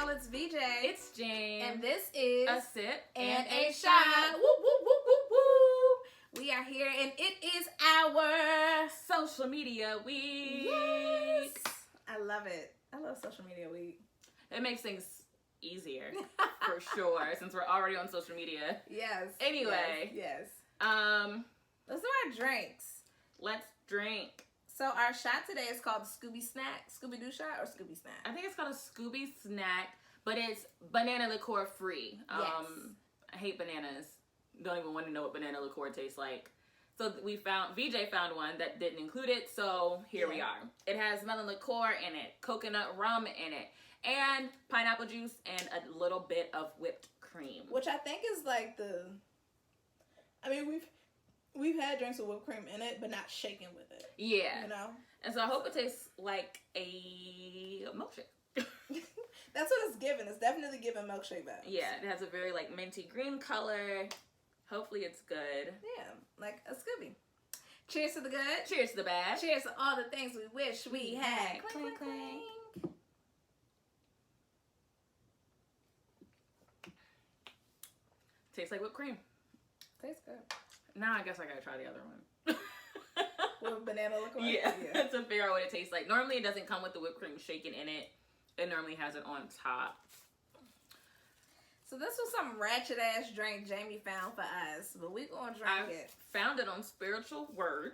y'all, it's VJ. It's James. And this is A Sip and a Shot. Woo, woo, woo, woo, woo. We are here and it is our Social Media Week. Yes. I love it. I love Social Media Week. It makes things easier, for sure, since we're already on social media. Yes. Anyway. Yes. Let's do our drinks. Let's drink. So our shot today is called Scooby Snack. Scooby-Doo shot or Scooby Snack? I think it's called a Scooby Snack, but it's banana liqueur free. Yes. I hate bananas. Don't even want to know what banana liqueur tastes like. So VJ found one that didn't include it, so here we are. It has melon liqueur in it, coconut rum in it, and pineapple juice and a little bit of whipped cream. Which I think is like we've had drinks with whipped cream in it, but not shaken with it. Yeah. You know? And so I hope it tastes like a milkshake. That's what it's giving. It's definitely giving milkshake vibes. Yeah, it has a very like minty green color. Hopefully it's good. Yeah, like a Scooby. Cheers to the good. Cheers to the bad. Cheers to all the things we wish we had. Clink, clink, clink. Tastes like whipped cream. Tastes good. Now I guess I gotta try the other one. With banana liqueur? Yeah. To figure out what it tastes like. Normally it doesn't come with the whipped cream shaken in it. It normally has it on top. So this was some ratchet ass drink Jamie found for us, but we gonna drink it. Found it on Spiritual Word.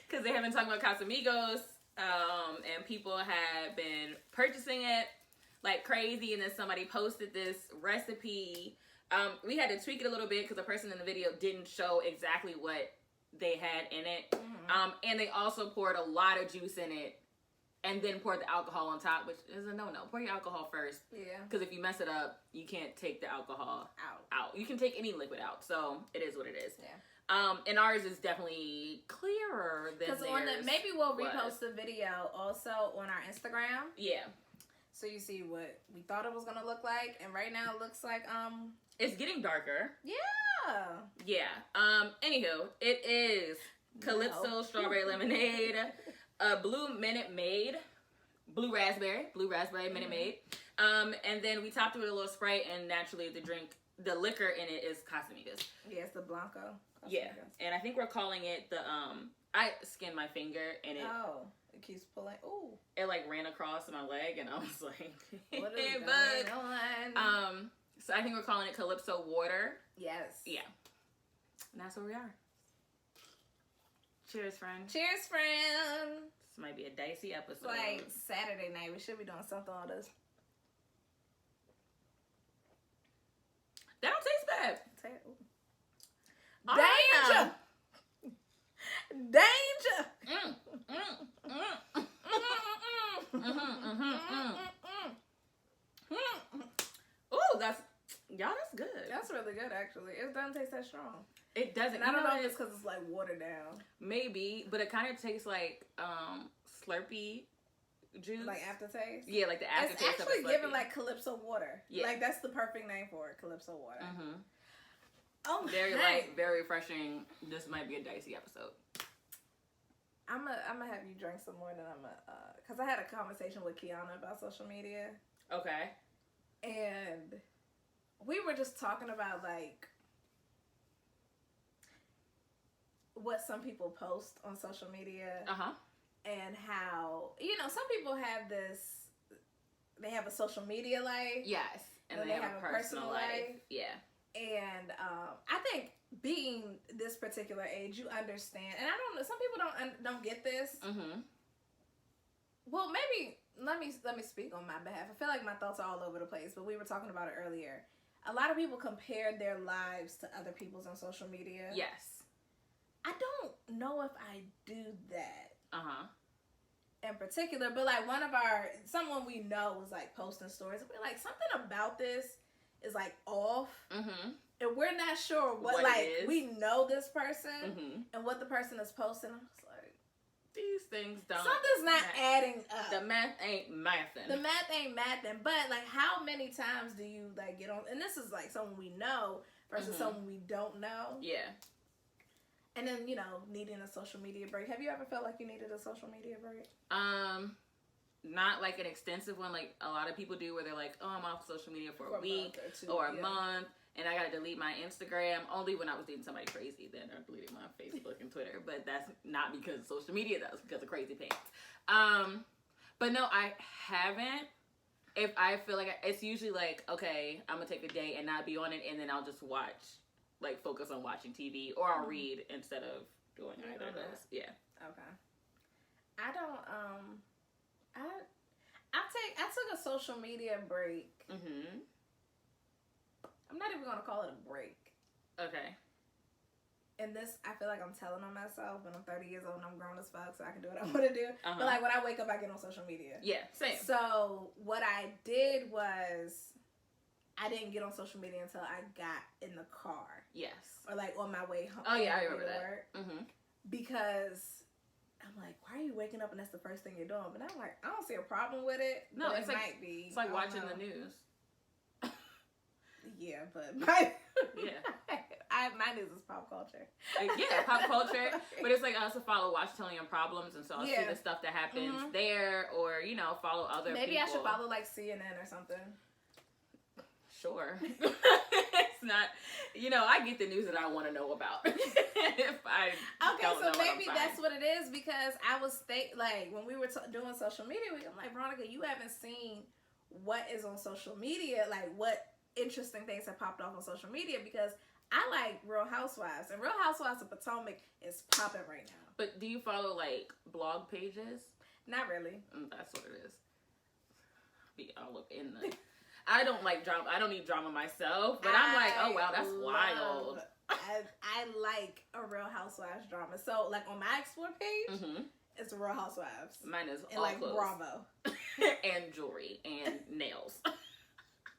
Because they have been talking about Casamigos, and people have been purchasing it like crazy, and then somebody posted this recipe. We had to tweak it a little bit because the person in the video didn't show exactly what they had in it. Mm-hmm. And they also poured a lot of juice in it and then poured the alcohol on top, which is a no-no. Pour your alcohol first. Yeah. Because if you mess it up, you can't take the alcohol out. You can take any liquid out. So it is what it is. Yeah. And ours is definitely clearer than theirs. Because maybe we'll repost the video also on our Instagram. Yeah. So you see what we thought it was gonna look like, and right now it looks like it's getting darker. Yeah. Yeah. Anywho, it is Calypso strawberry lemonade, blue Minute Maid, blue raspberry Minute Maid, and then we topped it with a little Sprite, and naturally the liquor in it is Casamigos. Yeah, it's the Blanco. Casamigos. Yeah, and I think we're calling it the I skinned my finger and it. Oh. It keeps pulling. Ooh. It like ran across my leg, and I was like, "What is going on?" So I think we're calling it Calypso Water. Yes. Yeah. And that's where we are. Cheers, friend. Cheers, friend. This might be a dicey episode. It's like Saturday night. We should be doing something on this. That don't taste bad. Danger! Danger! Ooh, that's good. That's really good, actually. It doesn't taste that strong. It doesn't. I don't know if it's because it's like watered down. Maybe, but it kind of tastes like Slurpee juice. Like aftertaste? Yeah, like the aftertaste. It's actually giving like Calypso water. Yeah. Like that's the perfect name for it, Calypso water. Mm-hmm. Oh, very light, very refreshing. This might be a dicey episode. I'm gonna have you drink some more than because I had a conversation with Kiana about social media. Okay. And we were just talking about like what some people post on social media. Uh-huh. And how, some people have they have a social media life. Yes. And they have a personal life. Yeah. And I think being this particular age, you understand, and I don't know, some people don't get this. Mm-hmm. Well, maybe let me speak on my behalf. I feel like my thoughts are all over the place, but we were talking about it earlier. A lot of people compare their lives to other people's on social media. Yes. I don't know if I do that. Uh-huh. In particular, but like someone we know was like posting stories. We're like, something about this is like off. Mm-hmm. And we're not sure what like, we know this person and what the person is posting. I was like, these things don't. Something's not adding up. The math ain't mathing. The math ain't mathing. But like, how many times do you like get on? And this is like someone we know versus someone we don't know. Yeah. And then, needing a social media break. Have you ever felt like you needed a social media break? not like an extensive one like a lot of people do where they're like, oh, I'm off social media for a week or a month and I gotta delete my Instagram. Only when I was dating somebody crazy, then I deleted my Facebook and Twitter. But that's not because of social media, that was because of crazy pants. But no, I haven't. If I feel like it's usually like, okay, I'm gonna take a day and not be on it, and then I'll just watch, like focus on watching TV, or I'll read instead of doing either of those. Yeah. Okay. I don't. I took a social media break. Mm-hmm. I'm not even gonna call it a break. Okay. And this, I feel like I'm telling on myself, but I'm 30 years old and I'm grown as fuck, so I can do what I want to do. But like when I wake up, I get on social media. Yeah, same. So what I did was, I didn't get on social media until I got in the car. Yes. Or like on my way home. Oh yeah, I remember that. Mm-hmm. Because I'm like, why are you waking up and that's the first thing you're doing? But I'm like, I don't see a problem with it. No, but it's it like, might be. It's like watching the news. Yeah, but my my news is pop culture. Yeah, pop culture. But it's like I also follow Watch Telling Problems, and so I'll see the stuff that happens there, or follow other. Maybe people. I should follow like CNN or something. Sure. It's not. I get the news that I want to know about. If I don't know maybe that's what it is, because I was like when we were doing social media week, I'm like, Veronica, you haven't seen what is on social media, like what interesting things have popped off on social media, because I like Real Housewives, and Real Housewives of Potomac is popping right now. But do you follow like blog pages? Not really. That's what it is. Be all up in the. I don't like drama. I don't need drama myself, but I'm like, oh wow, that's wild. I like a Real Housewives drama. So like on my Explore page, it's Real Housewives. Mine is and all like clothes. Bravo and jewelry and nails.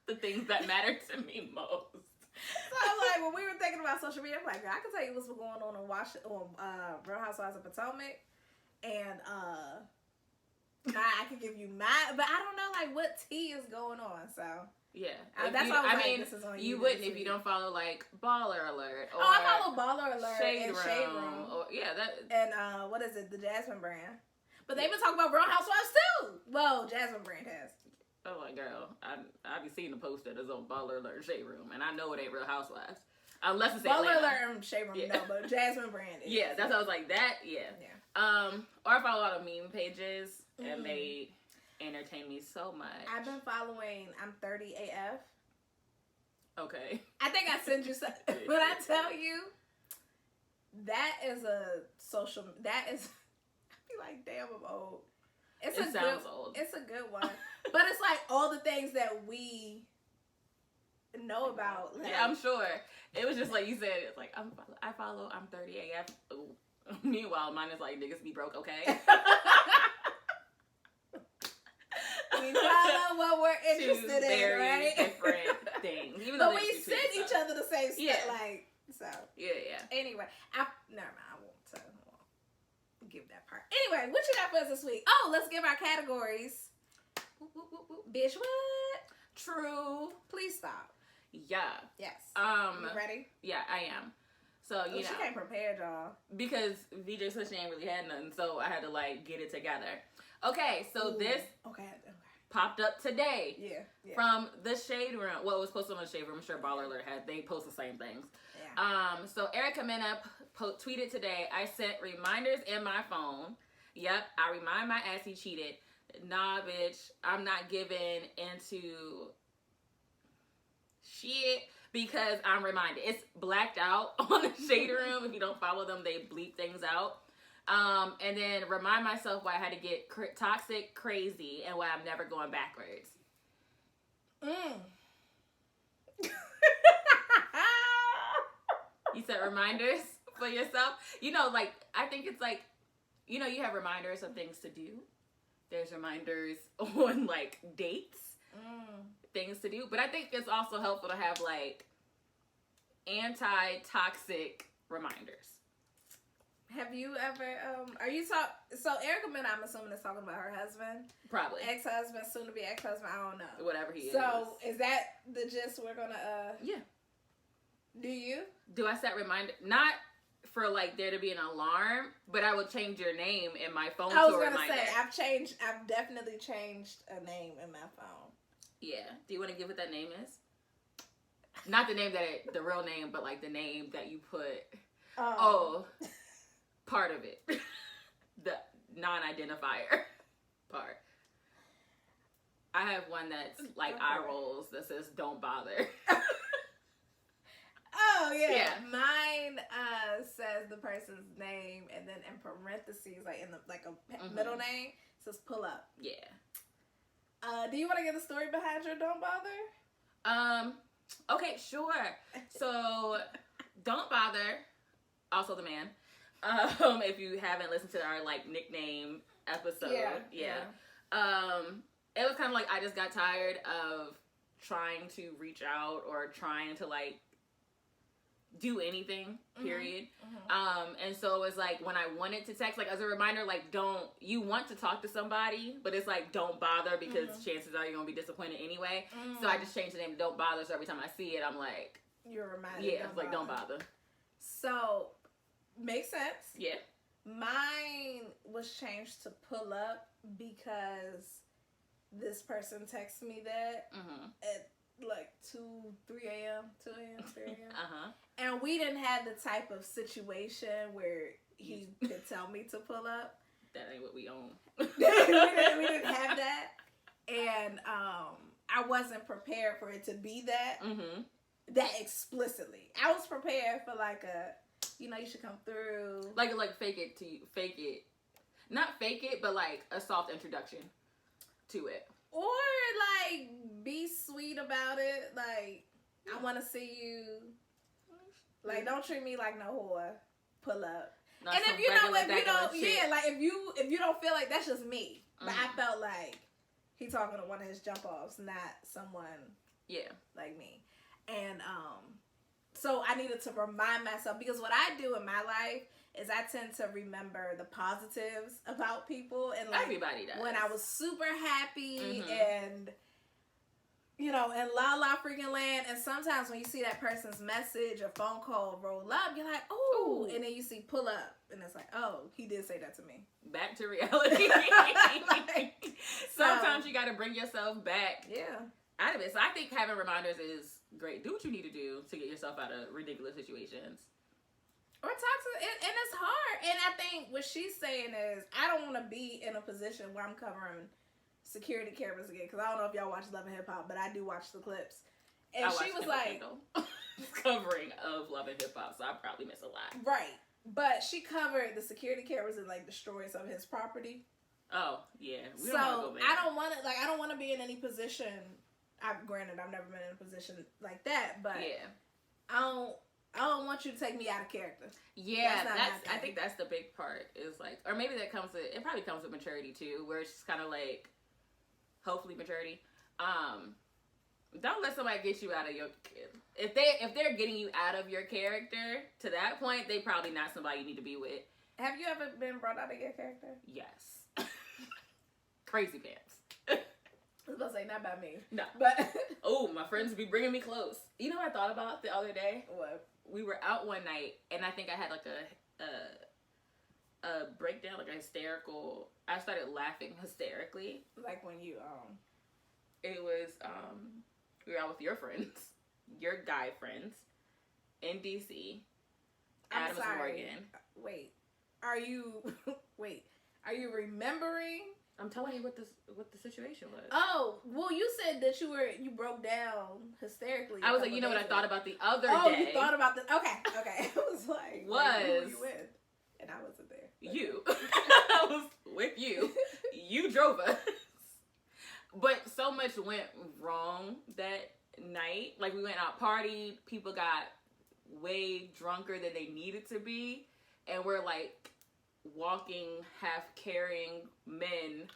The things that matter to me most. So like when we were thinking about social media, I'm like, I can tell you what's going on Real Housewives of Potomac, and I can give you but I don't know like what tea is going on. So yeah, that's why this is on you wouldn't if you don't follow like Baller Alert. Or I follow Baller Alert Shade and Room, Shade Room. or And what is it? The Jasmine brand. But they've been talking about Real Housewives too. Well, Jasmine brand has. Oh my girl, I be seeing the post that is on Baller Alert and Shade Room, and I know it ain't Real Housewives. Unless it's Baller Atlanta. Alert and Shade Room, no, but Jasmine brand is. Yeah, that's what I was like, that, yeah. Or I follow a lot of meme pages, and they entertain me so much. I've been following I'm 30 AF. Okay. I think I sent you something. When I tell you, that is a social, that is, I be like, damn, I'm old. It sounds old. It's a good one. But it's like all the things that we know about. Like, yeah, I'm sure. It was just like you said, it's like, I follow I'm 30 AF. Ooh. Meanwhile, mine is like, niggas be broke, okay? We follow what we're interested in, right? Different things. Even but we send each other the same stuff, like, so. Yeah. Anyway, never mind, I won't give that part. Anyway, what you got for us this week? Oh, let's give our categories. Bish Whet. True. Please stop. Yeah. Yes. You ready? Yeah, I am. So, she came prepared, y'all. Because VJ said she ain't really had nothing, so I had to, like, get it together. Okay, so this popped up today. Yeah. From the Shade Room. Well, it was posted on the Shade Room. I'm sure Baller Alert they post the same things. Yeah. So Erica Mena tweeted today, I sent reminders in my phone. Yep, I remind my ass he cheated. Nah, bitch, I'm not giving into shit because I'm reminded. It's blacked out on the Shade Room. If you don't follow them, they bleep things out. And then remind myself why I had to get toxic, crazy, and why I'm never going backwards. You set reminders for yourself? Like, I think it's like, you have reminders of things to do. There's reminders on, like, dates. Things to do. But I think it's also helpful to have, like, anti-toxic reminders. Have you ever, so Erica Mena, I'm assuming, is talking about her husband? Probably. Ex-husband, soon to be ex-husband, I don't know. Whatever he is. So, is that the gist we're gonna, Yeah. Do you? Do I set reminder? Not for like there to be an alarm, but I would change your name in my phone. I was gonna say I've definitely changed a name in my phone. Yeah. Do you want to give what that name is? Not the name the real name, but like the name that you put. Part of it, the non-identifier part. I have one that's like eye rolls that says "Don't bother." Oh yeah. Mine says the person's name and then in parentheses, like in the a middle name, says "pull up." Yeah. Do you want to get the story behind your "Don't bother"? Okay, sure. So, Don't Bother, also the man. If you haven't listened to our like nickname episode, yeah. It was kind of like I just got tired of trying to reach out or trying to like do anything, period. And so it was like when I wanted to text, like as a reminder, like you want to talk to somebody, but it's like don't bother because chances are you're gonna be disappointed anyway. So I just changed the name to Don't Bother, so every time I see it I'm like, you're reminded. Yeah, it's like don't bother. So makes sense. Yeah. Mine was changed to pull up because this person texted me that at like 3 a.m., 2 a.m., 3 a.m. And we didn't have the type of situation where he could tell me to pull up. That ain't what we own. we didn't have that. And I wasn't prepared for it to be that. That explicitly. I was prepared for like you should come through. Like fake it. Not fake it, but like a soft introduction to it. Or like be sweet about it. Like, I want to see you. Like, don't treat me like no whore. Pull up. Not and if you don't, like if you don't feel like that's just me. But I felt like he talking to one of his jump offs, not someone like me. And so I needed to remind myself, because what I do in my life is I tend to remember the positives about people, and like everybody does. When I was super happy and in la freaking land, and sometimes when you see that person's message or phone call roll up, you're like, ooh, and then you see pull up, and it's like, oh, he did say that to me. Back to reality. Sometimes you got to bring yourself back. Out of it. So I think having reminders is great. Do what you need to do to get yourself out of ridiculous situations. Or talk to, and it's hard. And I think what she's saying is, I don't want to be in a position where I'm covering security cameras again. Because I don't know if y'all watch Love and Hip Hop, but I do watch the clips. And she was like, covering of Love and Hip Hop, so I probably miss a lot. Right. But she covered the security cameras and like destroyed some of his property. Oh, yeah. I don't want to be in any position. Granted, I've never been in a position like that, but I don't want you to take me out of character. Yeah, I think that's the big part. Is like, or maybe it probably comes with maturity too, where it's just kind of like, hopefully maturity. Don't let somebody get you out of your. If they're getting you out of your character to that point, they probably not somebody you need to be with. Have you ever been brought out of your character? Yes. Crazy pants. I was about to say, not by me. No. But my friends be bringing me close. You know what I thought about the other day? What? We were out one night, and I think I had like a breakdown, like a hysterical. I started laughing hysterically. Like when you It was we were out with your friends, your guy friends, in DC. Adams Morgan. Wait, are you remembering? I'm telling you what the situation was. Oh, well, you said that you broke down hysterically. I was like, you know what I thought about the other day. Oh, you thought about the okay. I was like, who were you with? And I wasn't there. You. I was with you. You drove us. But so much went wrong that night. Like, we went out partied. People got way drunker than they needed to be. And we're like walking, half carrying men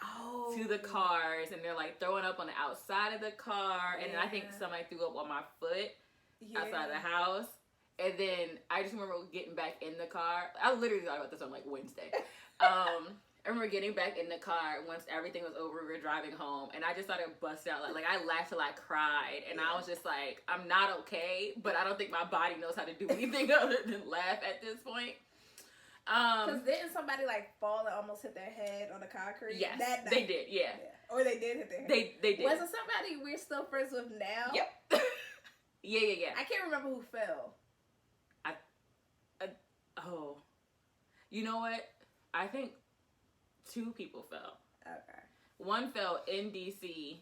to the cars, and they're like throwing up on the outside of the car, and then I think somebody threw up on my foot outside the house, and then I just remember getting back in the car. I literally thought about this on like Wednesday. I remember getting back in the car once everything was over. We were driving home, and I just started busting out. Like I laughed till I cried, and I was just like, I'm not okay, but I don't think my body knows how to do anything other than laugh at this point. Because didn't somebody like fall and almost hit their head on the concrete? Yes, that they did. Yeah, or they did hit their head. They did. Was it somebody we're still friends with now? Yep. Yeah. I can't remember who fell. Oh, you know what? I think 2 people fell. Okay. One fell in DC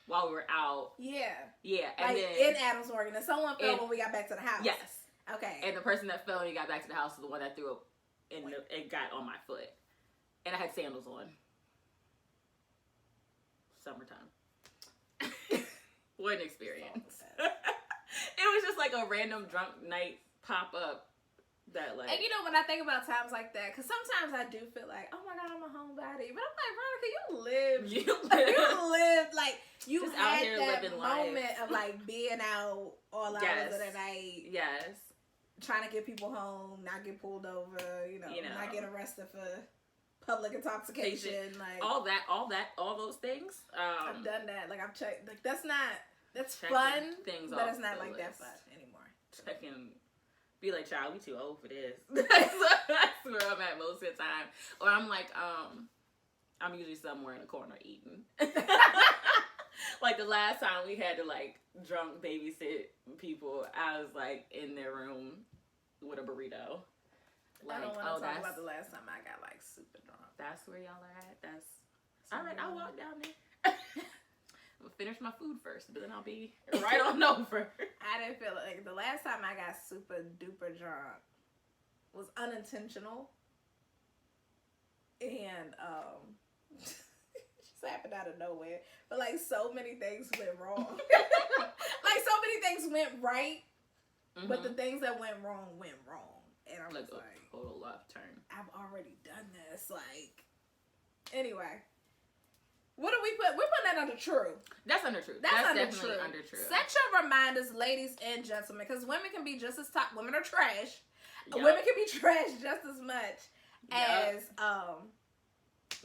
while we were out. Yeah. Yeah, and like then in Adams, Morgan, and someone fell when we got back to the house. Yes. Okay. And the person that fell when we got back to the house is the one that threw up and got on my foot, and I had sandals on. Summertime. What an experience! It was just like a random drunk night pop up. That like, and you know, when I think about times like that, because sometimes I do feel like, oh my God, I'm a homebody, but I'm like, Veronica, you lived like you just had out here that living moment life. of like being out all hours of the night, trying to get people home, not get pulled over, you know, not get arrested for public intoxication, like all those things. I've done that. Like I've checked. Like that's fun, things, but it's not like that fun anymore. Checking. Be like, child, we too old for this. That's where I'm at most of the time. Or I'm like, I'm usually somewhere in a corner eating. Like the last time we had to like drunk babysit people, I was like in their room with a burrito. Like, I don't want to talk about the last time I got like super drunk. That's where y'all are at. That's all right. I'll walk down there. I'm gonna finish my food first, but then I'll be right on over. I didn't feel like the last time I got super duper drunk was unintentional, and just happened out of nowhere. But like so many things went wrong. Like so many things went right, but the things that went wrong. And I'm like, a total left turn. I've already done this. Like, anyway. What do we put? We're putting that under true. That's under true. That's definitely under true. Sexual reminders, ladies and gentlemen, because women can be just as top. Women are trash. Yep. Women can be trash just as much as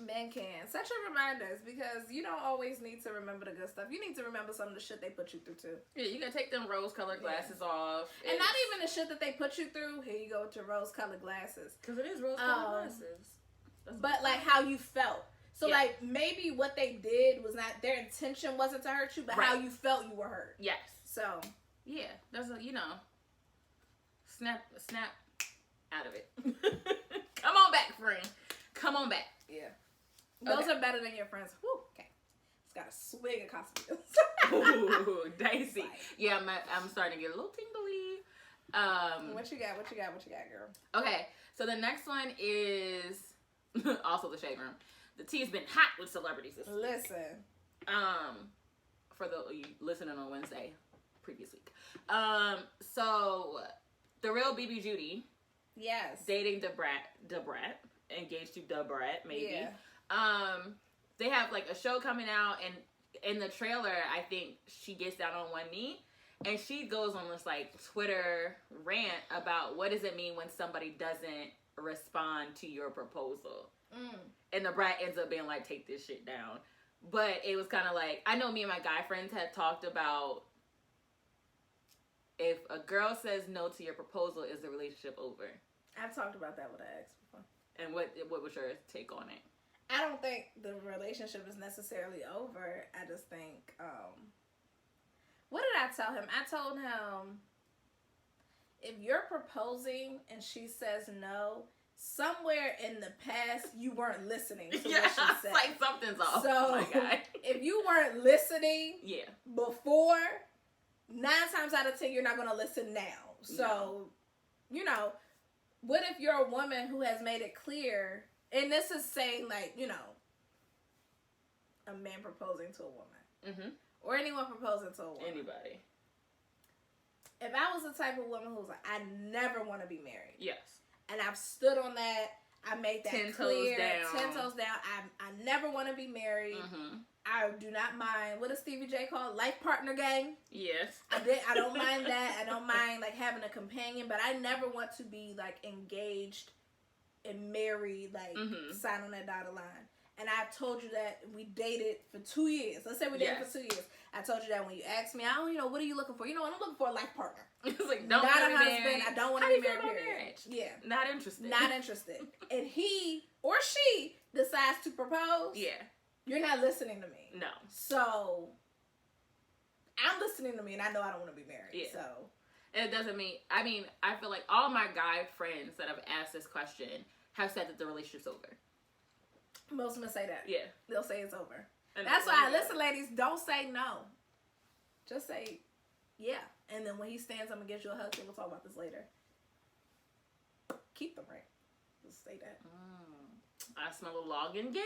men can. Sexual reminders, because you don't always need to remember the good stuff. You need to remember some of the shit they put you through too. Yeah, you gotta take them rose-colored glasses off. And not even the shit that they put you through. Here you go with your rose-colored glasses. Because it is rose-colored glasses. But like how you felt. So, like, maybe what they did was not, their intention wasn't to hurt you, but how you felt you were hurt. Yes. So. Yeah, there's a, snap out of it. Come on back, friend. Come on back. Yeah. Those are better than your friends. Whew, okay. It's got a swig of Casamigos. Ooh, dicey. Yeah, I'm starting to get a little tingly. What you got, girl? Okay, so the next one is also the Shade Room. The tea has been hot with celebrities this week. Listen. For the listening on Wednesday, previous week. So the real BB Judy. Yes. Dating Debrat, engaged to Debrat, maybe. Yeah. They have like a show coming out, and in the trailer, I think she gets down on one knee, and she goes on this like Twitter rant about what does it mean when somebody doesn't respond to your proposal. And the brat ends up being like, take this shit down. But it was kind of like, I know me and my guy friends had talked about if a girl says no to your proposal, is the relationship over? I've talked about that with an ex before. And what was your take on it? I don't think the relationship is necessarily over. I just think, what did I tell him? I told him, if you're proposing and she says no, somewhere in the past you weren't listening to what she said. Like something's off. So oh my God. If you weren't listening before, 9 times out of 10 you're not going to listen now. So, what if you're a woman who has made it clear, and this is saying like, a man proposing to a woman. Or anyone proposing to a woman. Anybody. If I was the type of woman who's like, I never want to be married. Yes. And I've stood on that. I made that 10 clear. toes down. 10 toes down. I never want to be married. I do not mind. What does Stevie J call? Life partner gang. Yes. I don't mind that. I don't mind like having a companion, but I never want to be like engaged and married, like, sign on that dotted line. And I've told you that we dated for 2 years. Let's say we dated for 2 years. I told you that when you asked me, what are you looking for? You know what? I'm looking for a life partner. It's like, not a husband. Married. I don't want to be married. Marriage? Yeah. Not interested. Not interested. And he or she decides to propose. Yeah. You're not listening to me. No. So I'm listening to me, and I know I don't want to be married. Yeah. So it doesn't mean. I mean, I feel like all my guy friends that have asked this question have said that the relationship's over. Most of them say that. Yeah. They'll say it's over. And that's why, listen, ladies, don't say no. Just say, yeah. And then when he stands up and gives you a hug, we'll talk about this later. Keep the ring. Just say that. I smell a long engagement.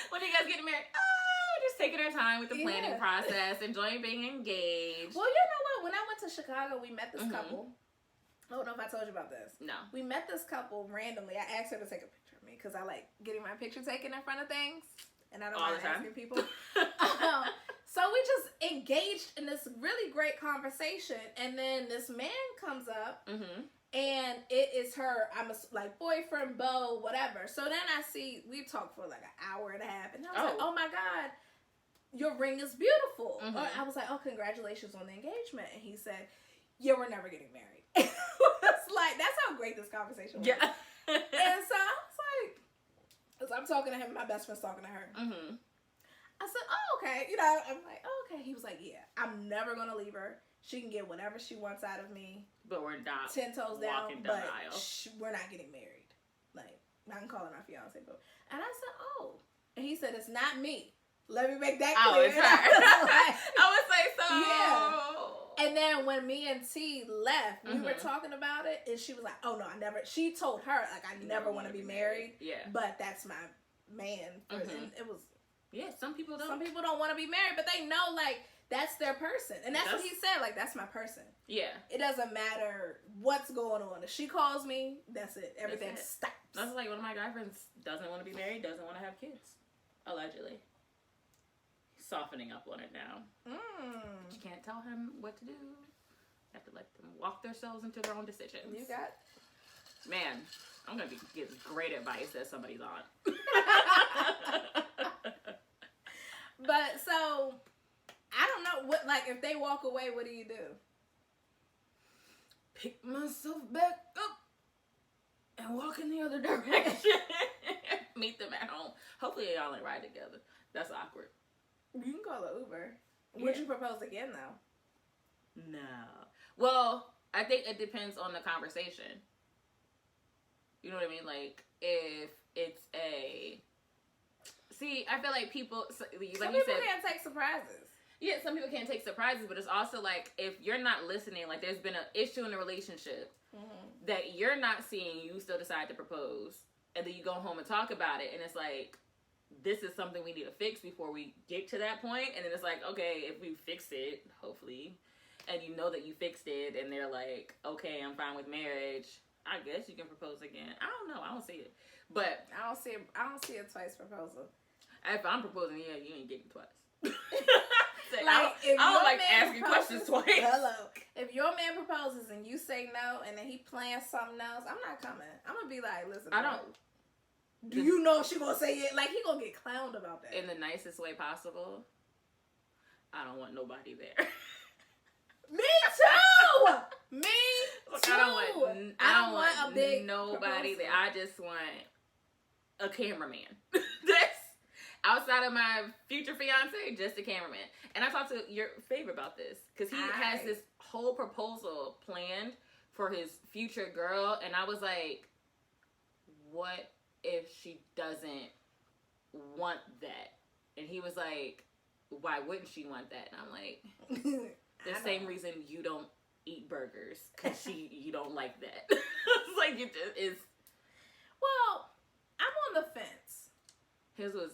When you guys getting married? Oh, just taking our time with the planning process, enjoying being engaged. Well, you know what? When I went to Chicago, we met this couple. I don't know if I told you about this. No. We met this couple randomly. I asked her to take a picture of me because I like getting my picture taken in front of things. And I don't mind asking people. So we just engaged in this really great conversation. And then this man comes up. And it is her, I'm like boyfriend, beau, whatever. So then I see, we talked for like an hour and a half. And I was like, oh my God, your ring is beautiful. I was like, oh, congratulations on the engagement. And he said, yeah, we're never getting married. It's like, that's how great this conversation was. Yeah. And so I was like, as I'm talking to him, my best friend's talking to her. I said, oh, okay. You know, I'm like, oh, okay. He was like, yeah, I'm never going to leave her. She can get whatever she wants out of me. But we're not 10 toes down, but we're not getting married. Like, I can call her my fiance. But, and I said, oh. And he said, it's not me. Let me make that clear. Oh, it's her. I would say so. Yeah. And then when me and T left, we were talking about it, and she was like, oh, no, she told her, like, I never want to be married. Yeah. But that's my man. And it was. Yeah, some people don't. Some people don't want to be married, but they know, like, that's their person. And that's what he said, like, that's my person. Yeah. It doesn't matter what's going on. If she calls me, that's it. Everything stops. That's like one of my guy friends doesn't want to be married, doesn't want to have kids. Allegedly. Softening up on it now. But you can't tell him what to do. You have to let them walk themselves into their own decisions. You got... Man, I'm going to give great advice as somebody's on. But, so... I don't know what, like, if they walk away, what do you do? Pick myself back up and walk in the other direction. Meet them at home. Hopefully y'all ain't ride together. That's awkward. You can call an Uber. Would you propose again, though? No. Well, I think it depends on the conversation. You know what I mean? Like, if it's a... See, I feel like people... Like some people can't take surprises. Yeah, some people can't take surprises, but it's also like, if you're not listening, like there's been an issue in the relationship that you're not seeing, you still decide to propose, and then you go home and talk about it, and it's like, this is something we need to fix before we get to that point, and then it's like, okay, if we fix it, hopefully, and you know that you fixed it, and they're like, okay, I'm fine with marriage, I guess you can propose again. I don't know, I don't see it, but... I don't see a twice proposal. If I'm proposing, yeah, you ain't getting twice. Like, I don't like asking questions twice. Hello. If your man proposes and you say no, and then he plans something else, I'm not coming. I'm gonna be like, listen, I don't. Do you know she gonna say it? Like, he gonna get clowned about that in the nicest way possible. I don't want nobody there. Me too. Me too. I don't want a big nobody there. I just want a cameraman. That's outside of my future fiance, just a cameraman. And I talked to your favorite about this because he has this whole proposal planned for his future girl, and I was like, what if she doesn't want that? And he was like, why wouldn't she want that? And I'm like, the same reason you don't eat burgers, because you don't like that. It's like, it just is. Well, I'm on the fence. His was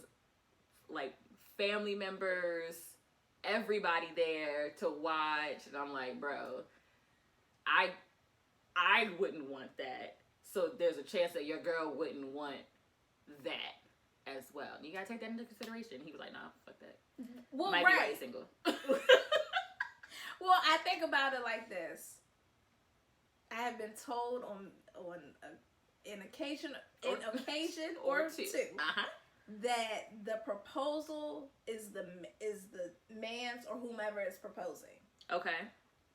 like family members, everybody there to watch, and I'm like, bro, I wouldn't want that, so there's a chance that your girl wouldn't want that as well. You gotta take that into consideration. He was like, nah, fuck that. Well, might be right single. Well, I think about it like this. I have been told on an occasion or two. That the proposal is the man's or whomever is proposing. Okay.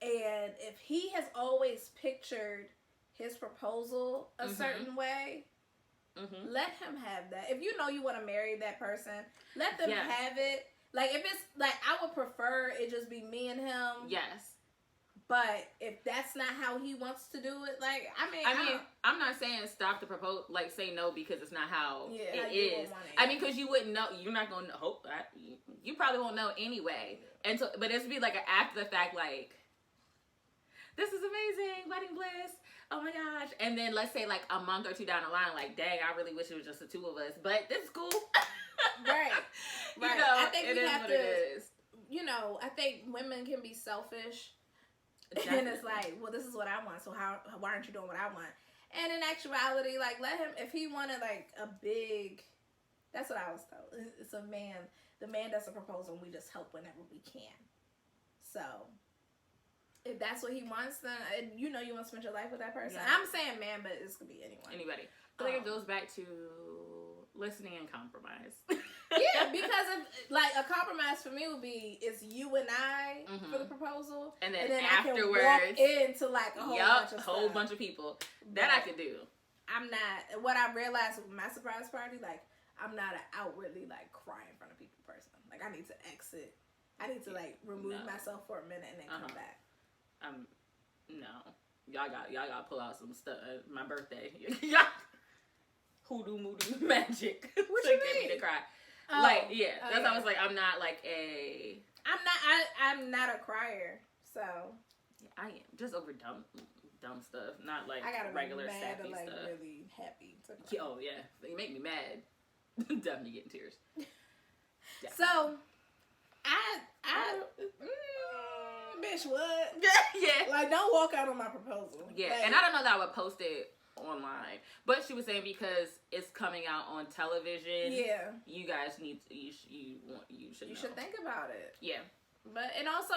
And if he has always pictured his proposal a certain way, let him have that. If you know you want to marry that person, let them have it. Like, if it's, like, I would prefer it just be me and him. Yes. But if that's not how he wants to do it, like, I mean, I'm not saying stop the proposal, like, say no because it's not how it is. It. I mean, because you wouldn't know, you're not going to hope that. You probably won't know anyway. And so, but it's be like an after the fact, like, this is amazing, wedding bliss, oh my gosh. And then let's say like a month or two down the line, like, dang, I really wish it was just the two of us, but this is cool. Right. You know, I think we have to, it is. You know, I think women can be selfish. Definitely. And it's like, well, this is what I want, so why aren't you doing what I want? And in actuality, like, let him, if he wanted like a big, that's what I was told. It's a man, the man does a proposal and we just help whenever we can. So, if that's what he wants, then you know you want to spend your life with that person. Yeah. I'm saying man, but this could be anyone. Anybody. I think it goes back to listening and compromise. Yeah, because of, like, a compromise for me would be it's you and I for the proposal, and then I afterwards can walk into like a whole bunch of people. That I could do. I'm not. What I realized with my surprise party, like, I'm not an outwardly like cry in front of people person. Like, I need to exit. I need to like remove myself for a minute and then come back. No, y'all got pull out some stuff. My birthday, y'all hoodoo moodoo magic. What to you get mean? me to cry. That's why I was like, I'm not like a. I'm not a crier, so. Yeah, I am just over dumb stuff, not like I gotta regular be mad sappy or, like, stuff. really happy. To cry. Oh yeah, they make me mad. Definitely getting tears. Definitely. So, Bish Whet? Yeah. Like, don't walk out on my proposal. Yeah, like, and I don't know that I would post it online, but she was saying because it's coming out on television. Yeah. You guys need to, you should know. should think about it. Yeah. But, and also,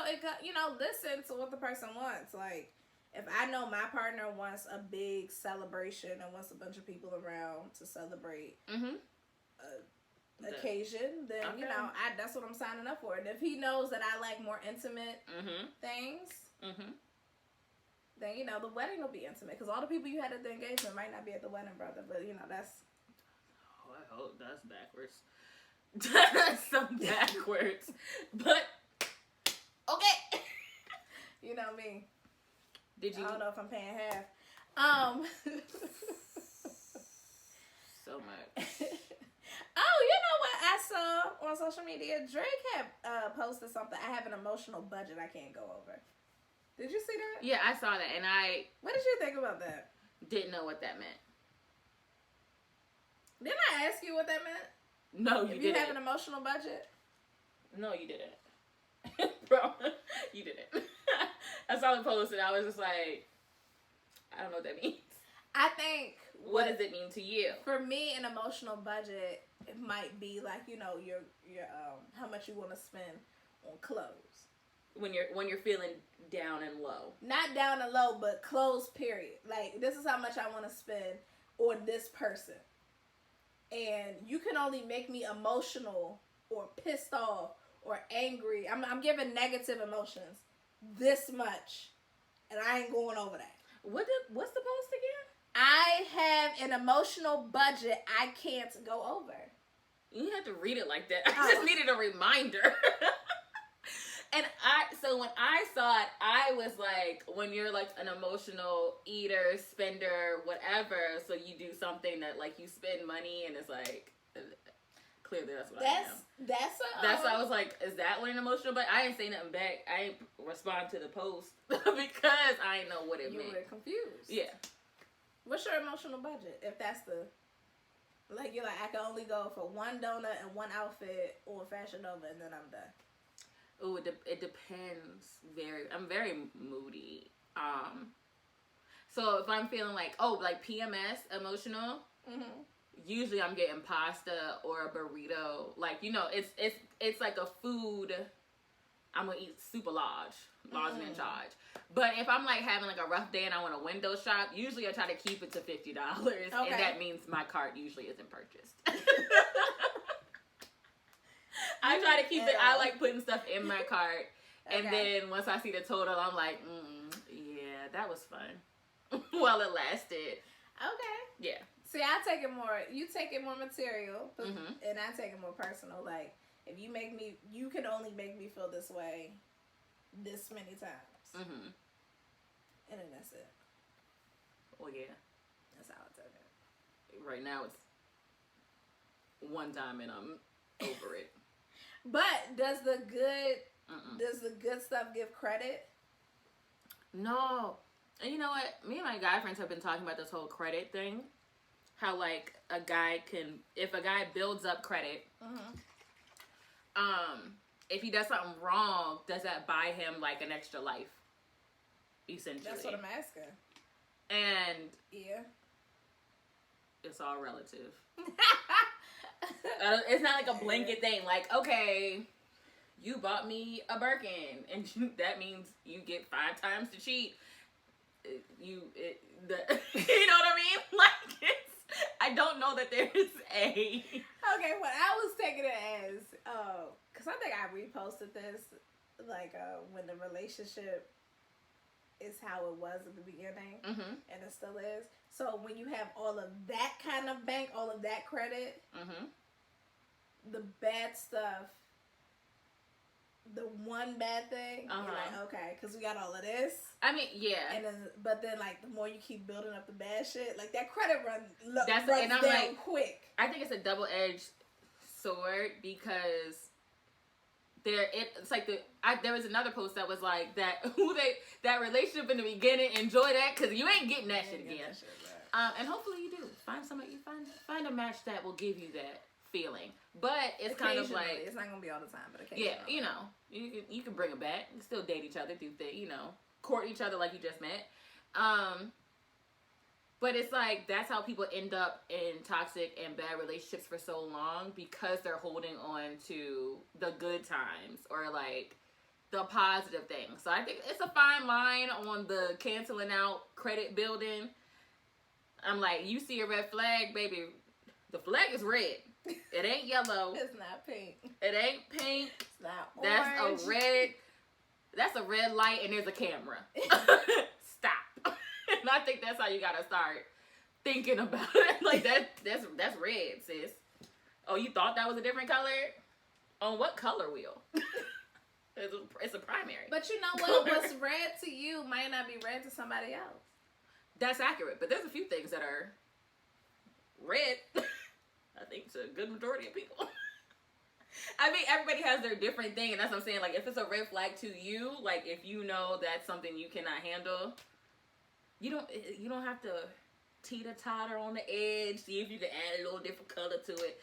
listen to what the person wants. Like, if I know my partner wants a big celebration and wants a bunch of people around to celebrate occasion, then, that's what I'm signing up for. And if he knows that I like more intimate things, then, the wedding will be intimate. Because all the people you had at the engagement might not be at the wedding, brother. But, that's... Oh, I hope that's backwards. That's so backwards. But... Okay. You know me. Did you? I don't know if I'm paying half. So much. Oh, you know what I saw on social media? Drake had posted something. I have an emotional budget I can't go over. Did you see that? Yeah, I saw that, and I... What did you think about that? Didn't know what that meant. Didn't I ask you what that meant? No, you didn't. If you have an emotional budget? No, you didn't. Bro, you didn't. I saw the post and I was just like, I don't know what that means. I think... What does it mean to you? For me, an emotional budget, it might be like, your how much you want to spend on clothes. When you're feeling down and low. Not down and low, but clothes, period. Like, this is how much I want to spend on this person. And you can only make me emotional or pissed off or angry. I'm giving negative emotions this much, and I ain't going over that. What's the post again? I have an emotional budget I can't go over. You have to read it like that. I just needed a reminder. And so when I saw it, I was like, when you're like an emotional eater, spender, whatever, so you do something that like you spend money and it's like, clearly that's what I am. That's why I was like, is that what an emotional, but I ain't say nothing back. I ain't respond to the post because I didn't know what it meant. You were confused. Yeah. What's your emotional budget? If that's the, like, you're like, I can only go for one donut and one outfit or Fashion Nova and then I'm done. Oh, it depends. I'm very moody. So if I'm feeling like, like PMS, emotional, usually I'm getting pasta or a burrito. Like, it's like a food I'm gonna eat super large and in charge. But if I'm like having like a rough day and I want to window shop, usually I try to keep it to $50, and that means my cart usually isn't purchased. I try to keep it. I like putting stuff in my cart, and then once I see the total, I'm like, yeah, that was fun while it lasted. Okay. Yeah. See, I take it more. You take it more material, and I take it more personal. Like, if you make me, you can only make me feel this way this many times. And then that's it. Well, yeah. That's how I take it. Right now, it's one time and I'm over it. But does the good stuff give credit? No. And you know what? Me and my guy friends have been talking about this whole credit thing. How, like, if a guy builds up credit, if he does something wrong, does that buy him, like, an extra life? Essentially. That's what I'm asking. And yeah, it's all relative. It's not like a blanket thing. Like, okay, you bought me a Birkin, and that means you get 5 times the cheat. You know what I mean? Like, I don't know that there's a... Okay, what I was taking it as, because I think I reposted this, like, when the relationship is how it was at the beginning, and it still is. So when you have all of that kind of bank, all of that credit, the bad stuff, the one bad thing, you're like, okay, because we got all of this. I mean, yeah. And then, but then, like, the more you keep building up the bad shit, like, that credit runs and I'm down like, quick. I think it's a double-edged sword because it's like there was another post that was like that relationship in the beginning, enjoy that because you ain't getting that shit again. And hopefully you do find a match that will give you that feeling. But it's kind of like, it's not gonna be all the time, but occasionally. Yeah, you know, you can bring it back. You can still date each other, do things, you know, court each other like you just met. But it's like that's how people end up in toxic and bad relationships for so long because they're holding on to the good times or like the positive things. So I think it's a fine line on the canceling out credit building. I'm like, you see a red flag, baby. The flag is red. It ain't yellow. It's not pink. It ain't pink. It's not orange. That's a red light and there's a camera. Stop. And I think that's how you gotta start thinking about it. Like that's red, sis. Oh, you thought that was a different color? On what color wheel? It's a primary. But you know what? What's red to you might not be red to somebody else. That's accurate, but there's a few things that are red. I think to a good majority of people. I mean, everybody has their different thing, and that's what I'm saying. Like, if it's a red flag to you, like, if you know that's something you cannot handle, you don't have to teeter-totter on the edge, see if you can add a little different color to it.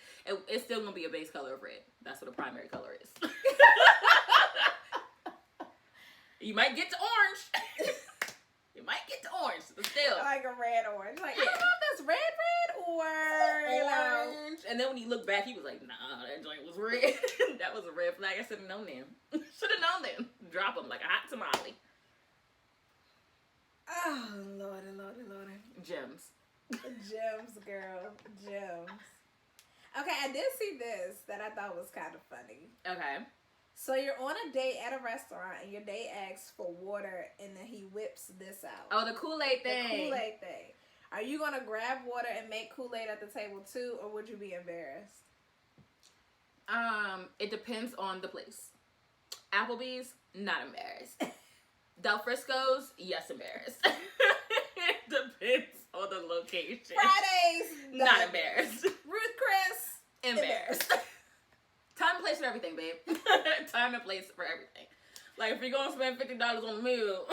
It's still going to be a base color of red. That's what a primary color is. You might get to orange. You might get to orange, but still. Like a red-orange. Like, yeah. I don't know if that's red or orange. And then when you look back, he was like, nah, that joint was red. That was a red flag. I should have known them. Should have known them. Drop them like a hot tamale. Oh, Lordy, Lordy, Lordy. Gems. Gems, girl. Gems. Okay, I did see this that I thought was kind of funny. Okay. So you're on a date at a restaurant and your date asks for water and then he whips this out. Oh, the Kool-Aid thing. The Kool-Aid thing. Are you going to grab water and make Kool-Aid at the table too, or would you be embarrassed? It depends on the place. Applebee's, not embarrassed. Del Frisco's, yes, embarrassed. It depends on the location. Fridays, not embarrassed. Ruth Chris, embarrassed. Time and place for everything, babe. Time and place for everything. Like, if you're going to spend $50 on a meal,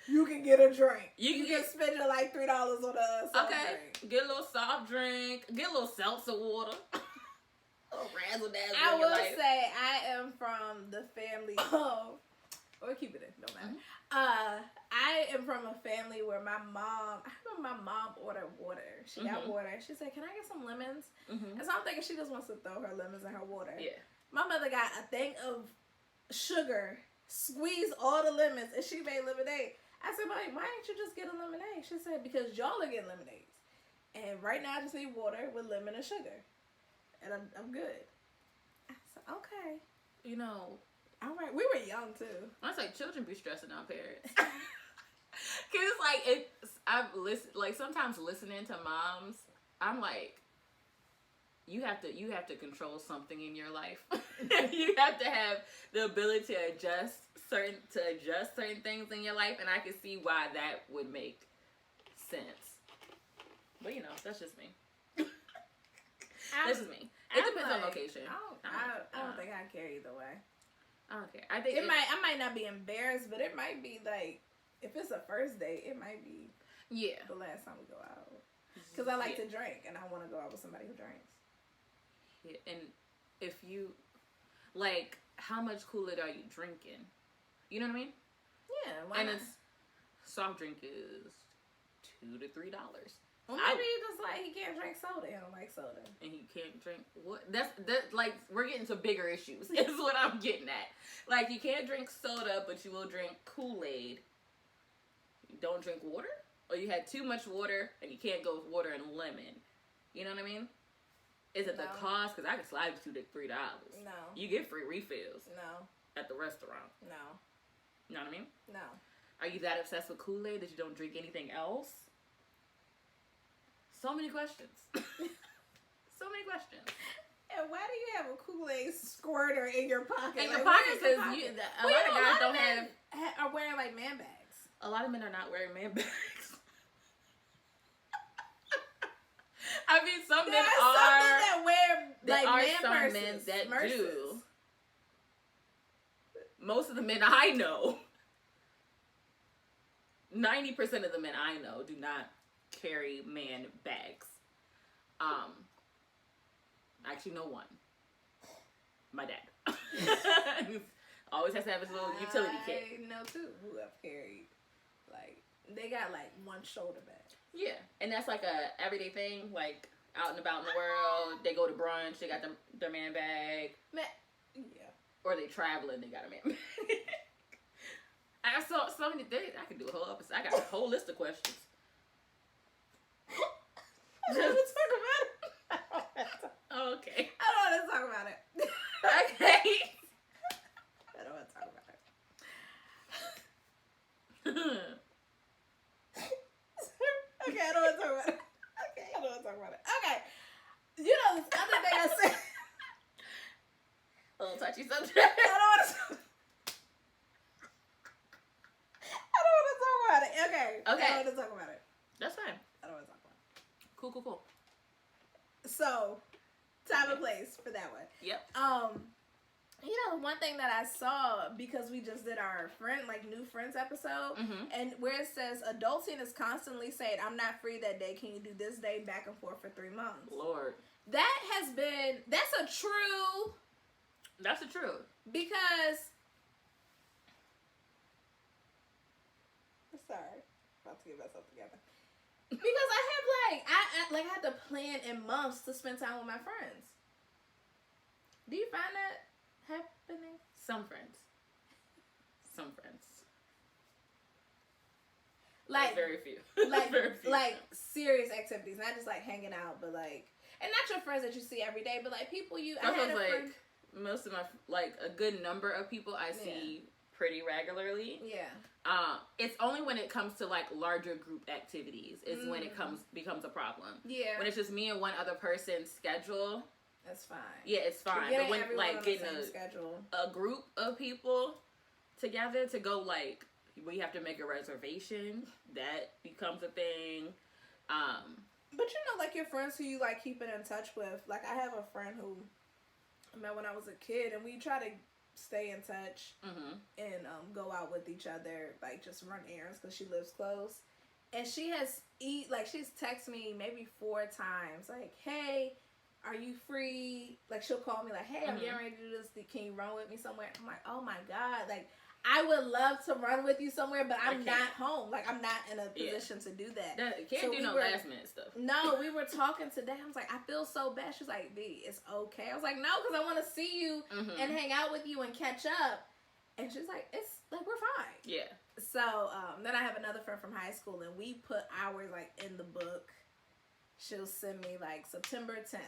you can get a drink. You can spend like $3 on a soft drink. Get a little soft drink. Get a little seltzer water. A little razzle-dazzle. I will say I am from the family of, or keep it in, don't matter. I am from a family where I remember my mom ordered water. She got water. She said, can I get some lemons? And so I'm thinking she just wants to throw her lemons in her water. Yeah. My mother got a thing of sugar, squeeze all the lemons, and she made lemonade. I said, why didn't you just get a lemonade? She said, because y'all are getting lemonades. And right now I just need water with lemon and sugar. And I'm good. I said, okay. You know, all right. We were young too. I was like, children be stressing out parents. Cause it's like I've listened, like sometimes listening to moms, I'm like, you have to control something in your life. You have to have the ability to adjust certain things in your life, and I can see why that would make sense. But you know, that's just me. This is me. It depends on location. I don't think I care either way. I don't care. I think I might not be embarrassed, but it might be like, if it's a first date, it might be the last time we go out. Because I like to drink, and I want to go out with somebody who drinks. Yeah, and if you, like, how much Kool-Aid are you drinking? You know what I mean? Yeah, why not? It's, soft drink is $2 to $3. Well, maybe he just like, he can't drink soda. He don't like soda. And he can't drink what? That like, we're getting to bigger issues. Is what I'm getting at. Like, you can't drink soda, but you will drink Kool-Aid. You don't drink water? Or you had too much water, and you can't go with water and lemon. You know what I mean? Is it the cost? Because I can slide you $2 to $3. No. You get free refills. No. At the restaurant. No. You know what I mean? No. Are you that obsessed with Kool-Aid that you don't drink anything else? So many questions. So many questions. And why do you have a Kool-Aid squirter in your pocket? In your pocket, because a lot of guys don't have... are wearing like man bags. A lot of men are not wearing man bags. I mean, some men are. That wear like there are man some purses, men that merces. do. Most of the men I know, 90% of the men I know do not carry man bags. Actually, no one. My dad. Always has to have his little utility kit. I know too who have carried, like, they got like one shoulder bag. Yeah, and that's like a everyday thing, like out and about in the world. They go to brunch, they got their man bag. Yeah. Or they traveling, they got a man bag. I saw so many things. I could do a whole episode. I got a whole list of questions. I don't want to talk about it. Okay. I don't want to talk about it. Okay. I don't want to talk about it. Okay, I don't want to talk about it. Okay, I don't want to talk about it. Okay. You know, this other thing I said. A little touchy subject. I don't want to talk about it. Okay. I don't want to talk about it. That's fine. I don't want to talk about it. Cool. So, time and place for that one. Yep. You know, one thing that I saw, because we just did our new friends episode, and where it says adulting is constantly saying, I'm not free that day, can you do this day, back and forth for 3 months. Lord. That's a true. That's the truth. Because, sorry, about to get myself together. Because I had to plan in months to spend time with my friends. Do you find that happening? Some friends. Like very few. Like serious activities, not just like hanging out, but like, and not your friends that you see every day, but like people I had a friend. Most of my, like, a good number of people I see pretty regularly. Yeah. It's only when it comes to like larger group activities is when it becomes a problem. Yeah. When it's just me and one other person's schedule. That's fine. Yeah, it's fine. But when like getting a group of people together to go, like, we have to make a reservation, that becomes a thing. But you know, like your friends who you like keeping in touch with. Like I have a friend who I met when I was a kid, and we try to stay in touch and go out with each other, like just run errands because she lives close. And she's texted me maybe 4 times, like, hey, are you free? Like, she'll call me like, hey, I'm getting ready to do this. Can you run with me somewhere? I'm like, oh my God. Like, I would love to run with you somewhere, but I'm not home. Like, I'm not in a position to do that. Can't do no last minute stuff. No, we were talking today. I was like, I feel so bad. She was like, B, it's okay. I was like, no, because I want to see you and hang out with you and catch up. And she's like, it's like, we're fine. Yeah. So then I have another friend from high school, and we put hours like in the book. She'll send me like September 10th.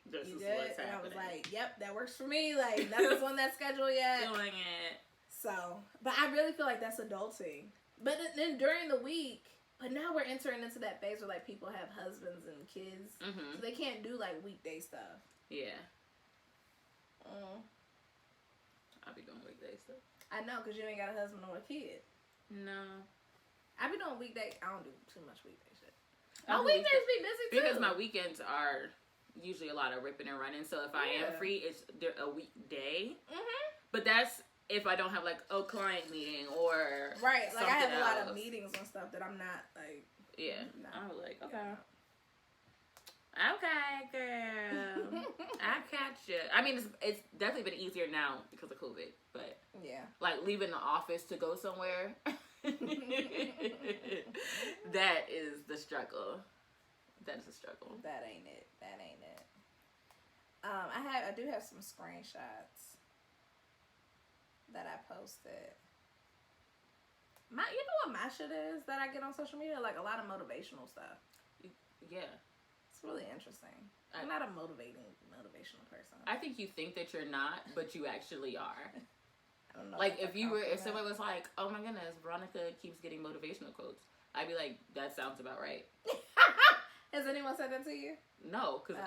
This You is good? what's And happening. I was like, yep, that works for me. Like, nothing's on that schedule yet. Doing it. So, but I really feel like that's adulting. But then during the week, but now we're entering into that phase where like people have husbands and kids, so they can't do like weekday stuff. Yeah. I'll be doing weekday stuff. I know, because you ain't got a husband or a kid. No. I be doing weekday. I don't do too much weekday shit. My weekdays be busy too. Because my weekends are usually a lot of ripping and running. So if I am free, it's a weekday. But that's if I don't have like a client meeting or right. Like I have a lot else. of meetings and stuff that I'm not like. Yeah. No. I was like, okay. Okay, girl. I catch you. I mean, it's definitely been easier now because of COVID, but yeah, like leaving the office to go somewhere, that is the struggle. That is a struggle. That ain't it. That ain't it. I do have some screenshots that I posted. You know what my shit is that I get on social media? Like a lot of motivational stuff. Yeah. It's really interesting. I'm not a motivational person. I think you think that you're not, but you actually are. I don't know. Like if someone was like, "Oh my goodness, Veronica keeps getting motivational quotes," I'd be like, "That sounds about right." Has anyone said that to you? No, because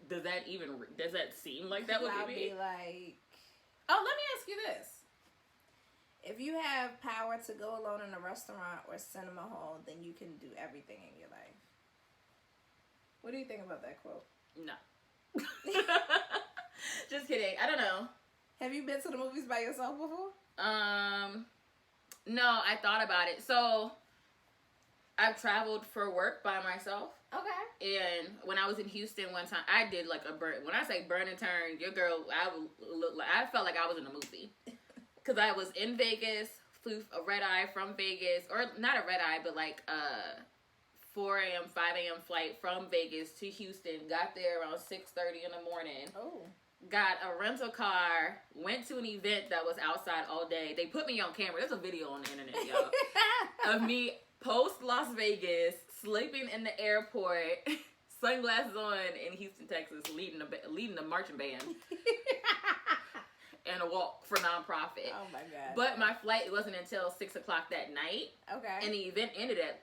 does that seem like that would I'll be me? Like, oh, let me ask you this: if you have power to go alone in a restaurant or cinema hall, then you can do everything in your life. What do you think about that quote? No. Just kidding. I don't know. Have you been to the movies by yourself before? No, I thought about it. So, I've traveled for work by myself. Okay. And when I was in Houston one time, I did like when I say burn and turn, your girl, I felt like I was in a movie. Because I was in Vegas, flew a red eye from Vegas, or not a red eye, but like 4 a.m., 5 a.m. flight from Vegas to Houston. Got there around 6:30 in the morning. Oh. Got a rental car. Went to an event that was outside all day. They put me on camera. There's a video on the internet, y'all, of me post Las Vegas, sleeping in the airport, sunglasses on in Houston, Texas, leading the marching band. And a walk for nonprofit. Oh my God. But my flight wasn't until 6 o'clock that night. Okay. And the event ended at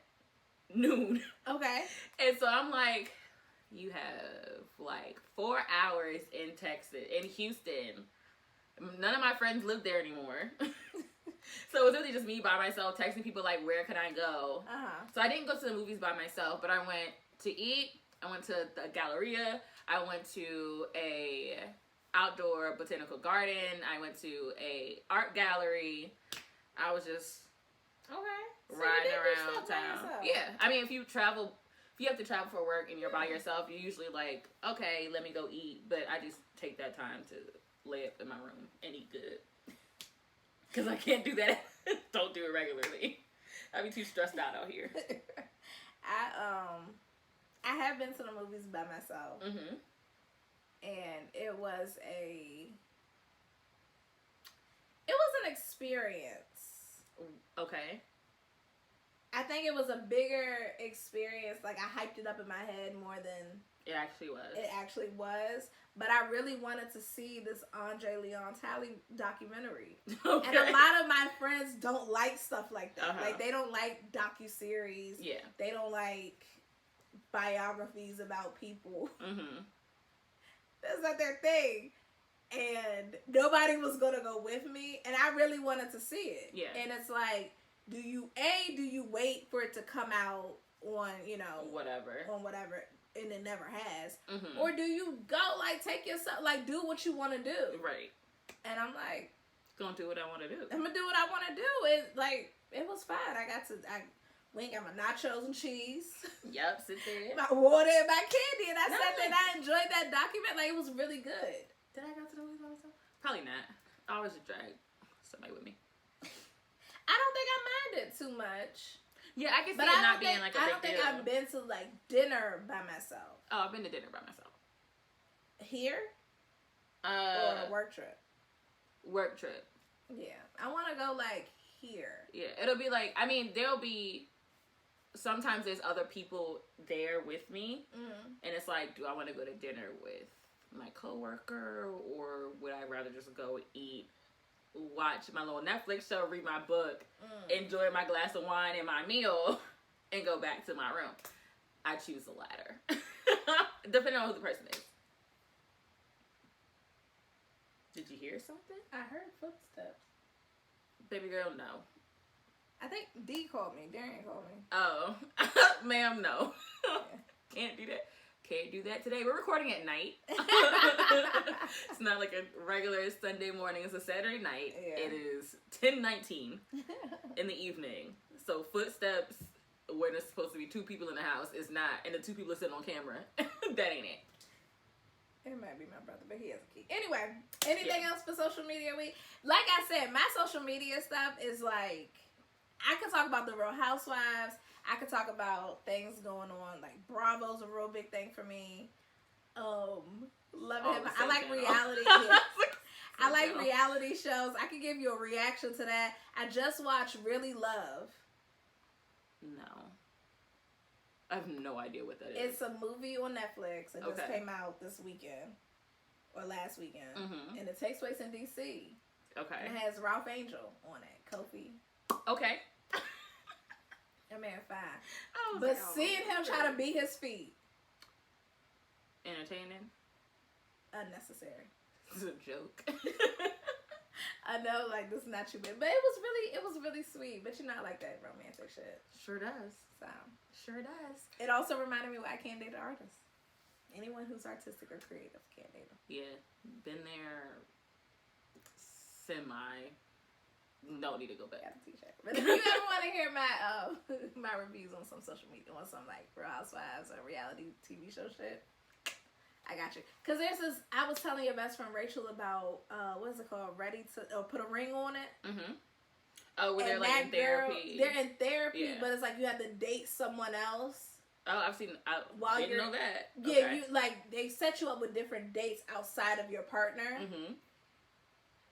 noon. Okay. And so I'm like, you have like 4 hours in Texas, in Houston. None of my friends live there anymore. So it was really just me by myself texting people like, where can I go? So I didn't go to the movies by myself, but I went to eat. I went to the Galleria. I went to a outdoor botanical garden. I went to a art gallery. I was just riding around town. Yeah, I mean, if you have to travel for work and you're by yourself, you're usually like, okay, let me go eat. But I just take that time to lay up in my room and eat good. Because I can't do that. Don't do it regularly. I'd be too stressed out here. I have been to the movies by myself. Mm-hmm. And it was an experience. Okay. I think it was a bigger experience. Like, I hyped it up in my head more than it actually was. But I really wanted to see this Andre Leon Talley documentary. Okay. And a lot of my friends don't like stuff like that. Uh-huh. Like, they don't like docuseries. Yeah. They don't like biographies about people. Mm-hmm. That's not their thing. And nobody was going to go with me. And I really wanted to see it. Yeah. And it's like, do you wait for it to come out on, whatever, and it never has? Mm-hmm. Or do you go, like, take yourself, like, do what you want to do? Right. And I'm like, gonna do what I want to do. I'm going to do what I want to do. It, like, it was fun. I went and got my nachos and cheese. Yep, sit there. My water and my candy. And I sat there and I enjoyed that document. Like, it was really good. Did I go to the movies by myself? Probably not. I always just drag somebody with me. I don't think I minded too much. Yeah, I can see it not being like a big deal. I don't think I've been to, like, dinner by myself. Oh, I've been to dinner by myself. Here? Or a work trip? Work trip. Yeah, I want to go like here. Yeah, it'll be like, I mean, there'll be, sometimes there's other people there with me, and it's like, do I want to go to dinner with my coworker, or would I rather just go eat, watch my little Netflix show, read my book, enjoy my glass of wine and my meal, and go back to my room? I choose the latter. Depending on who the person is. Did you hear something? I heard footsteps. Baby girl, no. I think D called me. Darian called me. Oh. Ma'am, no. Yeah. Can't do that. Can't do that today. We're recording at night. It's not like a regular Sunday morning. It's a Saturday night. Yeah. It is 10:19 in the evening. So footsteps when it's supposed to be two people in the house is not, and the two people are sitting on camera. That ain't it. It might be my brother, but he has a key. Anyway, anything else for social media week? Like I said, my social media stuff is like, I could talk about the Real Housewives. I could talk about things going on. Like, Bravo's a real big thing for me. Loving Him. I like reality. Yeah. I like reality shows. I could give you a reaction to that. I just watched Really Love. No. I have no idea what that is. It's a movie on Netflix. It just came out this weekend. Or last weekend. And it takes place in D.C. Okay. And it has Ralph Angel on it. Kofi. Okay. That man fine. But like, seeing him try to beat his feet. Entertaining? Unnecessary. This is a joke. I know, like, this is not you, but it was really sweet. But you know, I like that romantic shit. Sure does. So. Sure does. It also reminded me why I can't date an artist. Anyone who's artistic or creative can't date them. Yeah. Been there semi. Don't need to go back. Got a t-shirt. But if you ever want to hear my my reviews on some social media, on some like Real Housewives or reality TV show shit, I got you. Cause there's this. I was telling your best friend Rachel about what is it called? Ready to Put a Ring on It. Oh, when they're like in therapy. They're in therapy, but it's like you have to date someone else. Oh, I've seen. I didn't know that. Yeah, you like they set you up with different dates outside of your partner.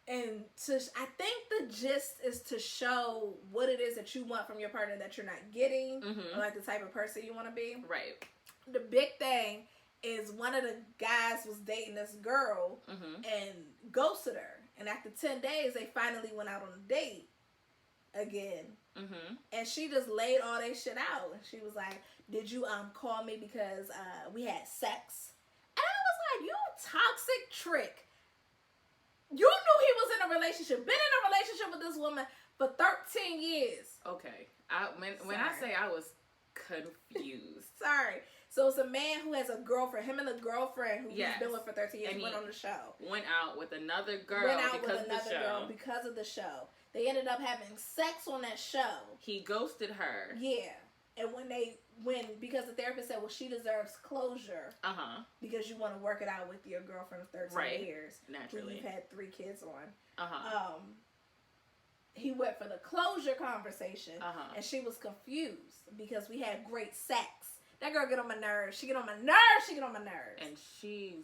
And I think the gist is to show what it is that you want from your partner that you're not getting, or like the type of person you want to be. Right. The big thing is one of the guys was dating this girl and ghosted her, and after 10 days they finally went out on a date again. And she just laid all that shit out, and she was like, "Did you call me because we had sex?" And I was like, "You toxic trick." You knew he was in a relationship. Been in a relationship with this woman for 13 years. Okay. When I say I was confused. Sorry. So it's a man who has a girlfriend. Him and the girlfriend who he's been with for 13 years went on the show. Went out with another girl because of the show. They ended up having sex on that show. He ghosted her. Yeah. And because the therapist said, well, she deserves closure. Because you want to work it out with your girlfriend of 13 years. Naturally. Who you've had 3 kids on. He went for the closure conversation. And she was confused because we had great sex. That girl get on my nerves. She get on my nerves. And she's...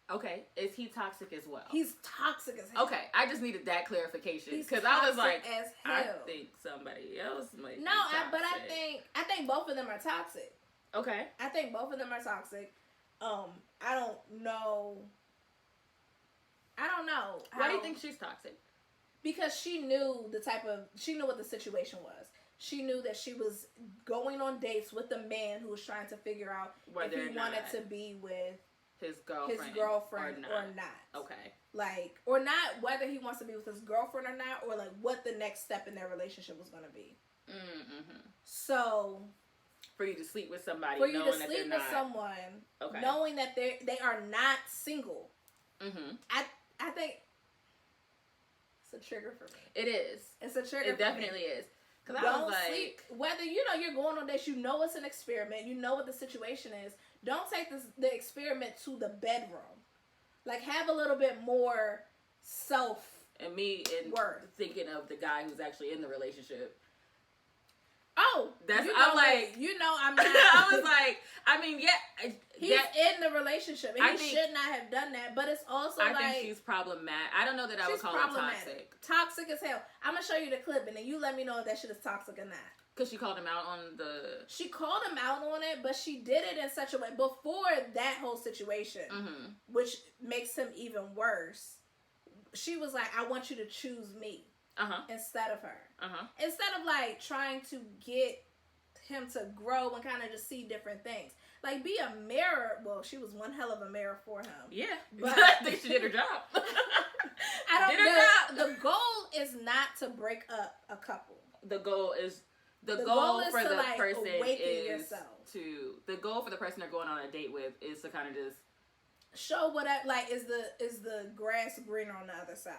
Okay, is he toxic as well? He's toxic as hell. Okay, I just needed that clarification because I was like, I think somebody else might. No, but I think both of them are toxic. Okay, I think both of them are toxic. I don't know. Why do you think she's toxic? Because she knew what the situation was. She knew that she was going on dates with a man who was trying to figure out whether if he wanted to be with his girlfriend or not. Okay. Like, or not whether he wants to be with his girlfriend or not, or like what the next step in their relationship was going to be. So, for you to sleep with somebody, knowing that they are not single. I think it's a trigger for me. It is. It's a trigger. It definitely is. Because I was like, sleep. Whether you're going on dates, it's an experiment. You know what the situation is. Don't take the experiment to the bedroom. Like, have a little bit more worth. Thinking of the guy who's actually in the relationship. Oh, I'm not. I was like, I mean, yeah. He's in the relationship, and he should not have done that. But it's also I think she's problematic. I don't know that I would call her toxic. Toxic as hell. I'm gonna show you the clip, and then you let me know if that shit is toxic or not. Because she called him out on the... She called him out on it, but she did it in such a way before that whole situation, which makes him even worse. She was like, I want you to choose me instead of her. Instead of, like, trying to get him to grow and kind of just see different things. Like, be a mirror. Well, she was one hell of a mirror for him. Yeah. But I think she did her job. The goal is not to break up a couple. The goal is... The goal for the person is yourself. The goal for the person they're going on a date with is to kind of just show what is the grass greener on the other side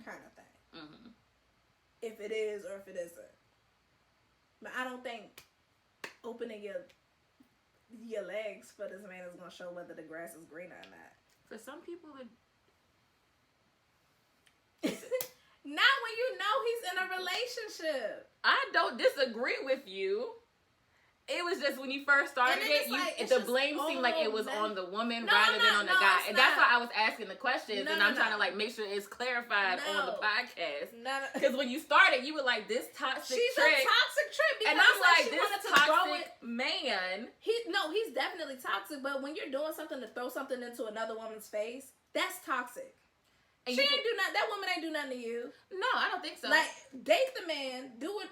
kind of thing. If it is or if it isn't. But I don't think opening your legs for this man is gonna show whether the grass is greener or not. For some people, not when you know he's in a relationship. I don't disagree with you. It was just when you first started the blame seemed like it was on the woman rather than on the guy. And that's why I was asking the questions, and I'm trying to like make sure it's clarified on the podcast. Because when you started, you were like, this toxic She's trick. A toxic trick. Because and I'm like, this toxic man. He's definitely toxic, but when you're doing something to throw something into another woman's face, that's toxic. And she ain't do nothing. That woman ain't do nothing to you. No, I don't think so. Like, date the man, do it,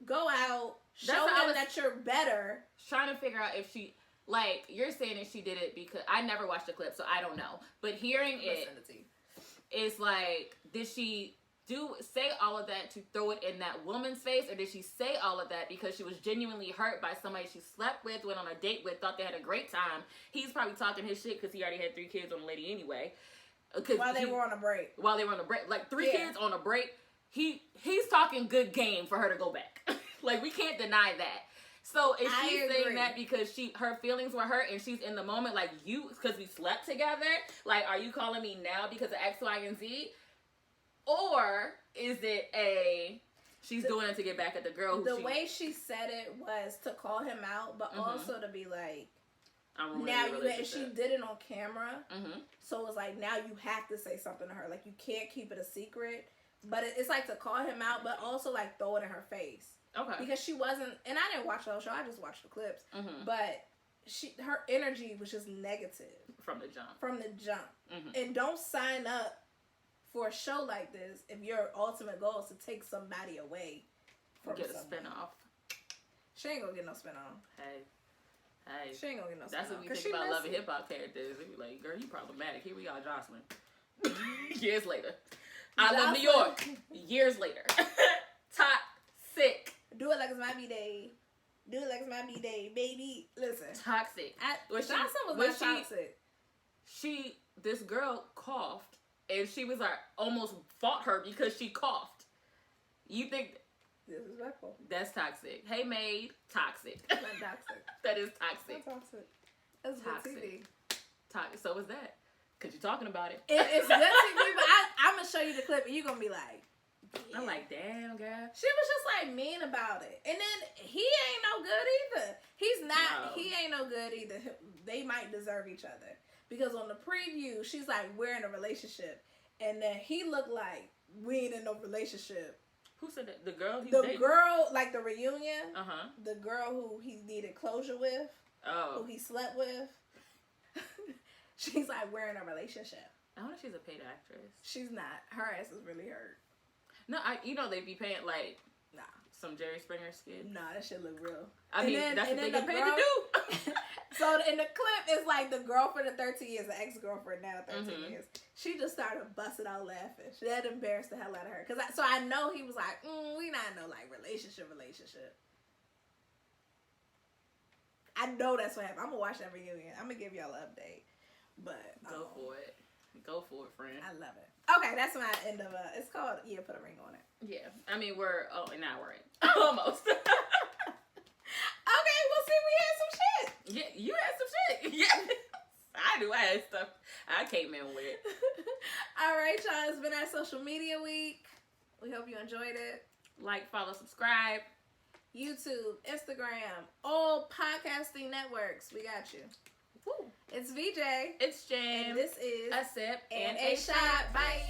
go out, show him that you're better. Trying to figure out if she, like, you're saying that she did it because, I never watched the clip, so I don't know. But hearing it's like, did she say all of that to throw it in that woman's face, or did she say all of that because she was genuinely hurt by somebody she slept with, went on a date with, thought they had a great time? He's probably talking his shit because he already had 3 kids on the lady anyway. While they were on a break. Like 3 kids on a break. He's talking good game for her to go back. Like, we can't deny that. So if she's saying that because her feelings were hurt and she's in the moment, like, because we slept together, like, are you calling me now because of X, Y, and Z? Or is it she's doing it to get back at the girl who way she said it was to call him out, but also to be like, she did it on camera, so it was like, now you have to say something to her. Like, you can't keep it a secret. But it's like to call him out, but also like throw it in her face. Okay. Because she wasn't, and I didn't watch the whole show. I just watched the clips. But her energy was just negative from the jump. And don't sign up for a show like this if your ultimate goal is to take somebody away from get a spinoff. She ain't gonna get no spinoff. Hey, she ain't gonna get no spinoff. That's what we think about Love and Hip Hop characters. We be like, girl, you problematic. Here we are, Jocelyn. Years later. I Love New York. Years later. Toxic. Do it like it's my B-Day. Do it like it's my B-Day, baby. Listen. Toxic. Johnson was not toxic. This girl coughed, and she was like, almost fought her because she coughed. You think... Disrespectful. That's toxic. Hey, maid. Toxic. That's not toxic. That is toxic. That's toxic. That's good TV. Toxic. So is that. Because you're talking about it. It's good TV, but I'm going to show you the clip, and you're going to be like... Yeah. I'm like, damn, girl. She was just like mean about it. And then he ain't no good either. He's not, he ain't no good either. They might deserve each other. Because on the preview, she's like, we're in a relationship. And then he looked like, we ain't in no relationship. Who said that? The girl he's dating? Girl, like the reunion. The girl who he needed closure with. Who he slept with. She's like, we're in a relationship. I wonder if she's a paid actress. She's not. Her ass is really hurt. No, they be paying like some Jerry Springer skit. Nah, that shit look real. I mean, that's what they get paid to do. So in the clip, it's like the girlfriend of 13 years, the ex-girlfriend now 13 years. She just started busting out laughing. That embarrassed the hell out of her. So I know he was like, we not in no like relationship. I know that's what happened. I'm gonna watch that reunion. I'm gonna give y'all an update. But Go for it, friend. I love it. Okay, that's my end of it's called Put a Ring on It. Yeah. I mean, now we're in. Almost. Okay, well, see, we had some shit. Yeah, you had some shit. Yeah. I do. I had stuff I came in with. All right, y'all. It's been our social media week. We hope you enjoyed it. Like, follow, subscribe. YouTube, Instagram, all podcasting networks. We got you. Woo. It's VJ. It's Jam. And this is A Sip and a Shot. Bye.